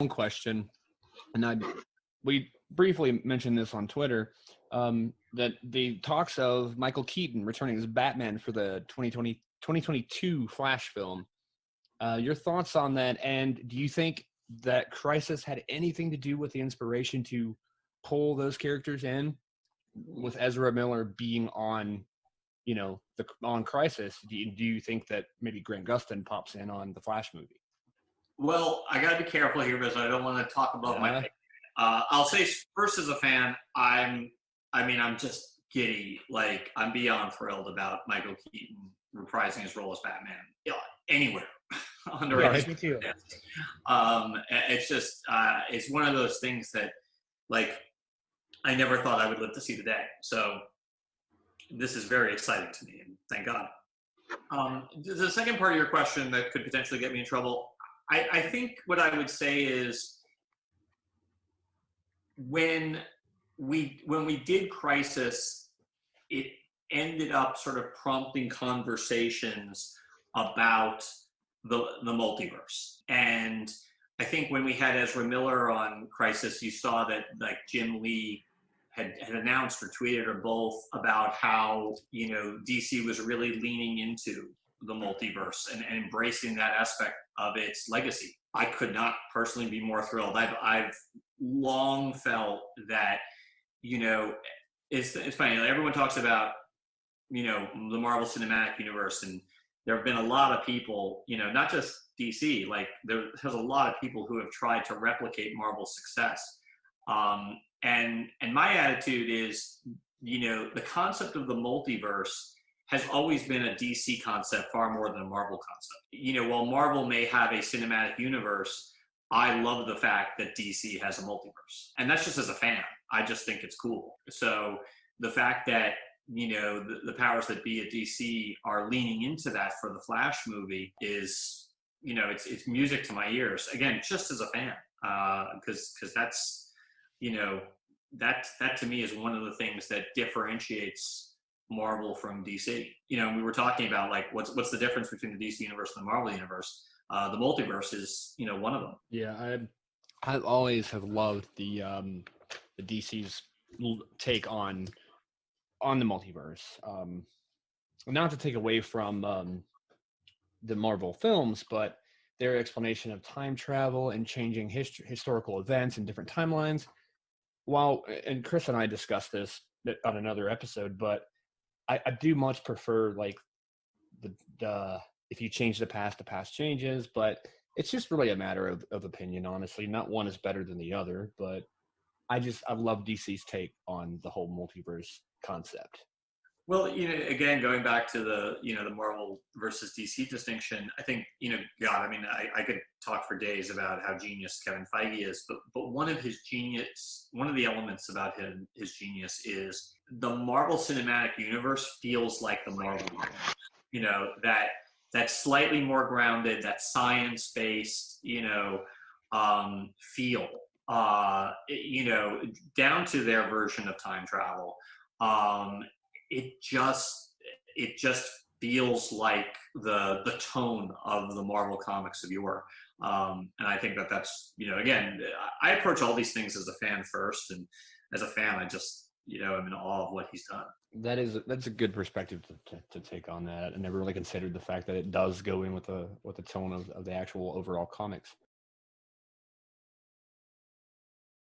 question, and we briefly mentioned this on Twitter, that the talks of Michael Keaton returning as Batman for the 2022 Flash film. Your thoughts on that, and do you think that Crisis had anything to do with the inspiration to pull those characters in, with Ezra Miller being on, on Crisis? Do you think that maybe Grant Gustin pops in on the Flash movie? Well, I got to be careful here because I don't want to talk above my pay. I'll say first, as a fan, I'm just giddy. Like, I'm beyond thrilled about Michael Keaton reprising his role as Batman. Anywhere. Right, me too. It's just, it's one of those things that, like, I never thought I would live to see the day. So this is very exciting to me, and thank God. The second part of your question that could potentially get me in trouble, I think what I would say is when we did Crisis, it ended up sort of prompting conversations about the multiverse. And I think when we had Ezra Miller on Crisis, you saw that, like, Jim Lee had announced or tweeted or both about how, DC was really leaning into the multiverse and embracing that aspect of its legacy. I could not personally be more thrilled. I've long felt that, it's funny, everyone talks about, the Marvel Cinematic Universe, and there have been a lot of people, not just DC, like there's a lot of people who have tried to replicate Marvel's success. And my attitude is, the concept of the multiverse has always been a DC concept far more than a Marvel concept. While Marvel may have a cinematic universe, I love the fact that DC has a multiverse. And that's just as a fan. I just think it's cool. So the fact that, the powers that be at DC are leaning into that for the Flash movie is, it's music to my ears. Again, just as a fan, because that's, that to me is one of the things that differentiates Marvel from DC. We were talking about, like, what's the difference between the DC universe and the Marvel universe. The multiverse is, one of them. Yeah, I always have loved the DC's take on the multiverse. Not to take away from the Marvel films, but their explanation of time travel and changing historical events and different timelines. And Chris and I discussed this on another episode, but I do much prefer, like, the if you change the past changes, but it's just really a matter of opinion, honestly. Not one is better than the other, but I love DC's take on the whole multiverse concept. Well, again, going back to the, the Marvel versus DC distinction, I think, God, I could talk for days about how genius Kevin Feige is, but one of the elements about his genius is the Marvel Cinematic Universe feels like the Marvel universe. That slightly more grounded, that science-based, feel, down to their version of time travel. It just feels like the tone of the Marvel comics of yore. And I think that's, again, I approach all these things as a fan first, and as a fan, I just, I'm in awe of what he's done. That's a good perspective to take on that. I never really considered the fact that it does go in with the tone of the actual overall comics.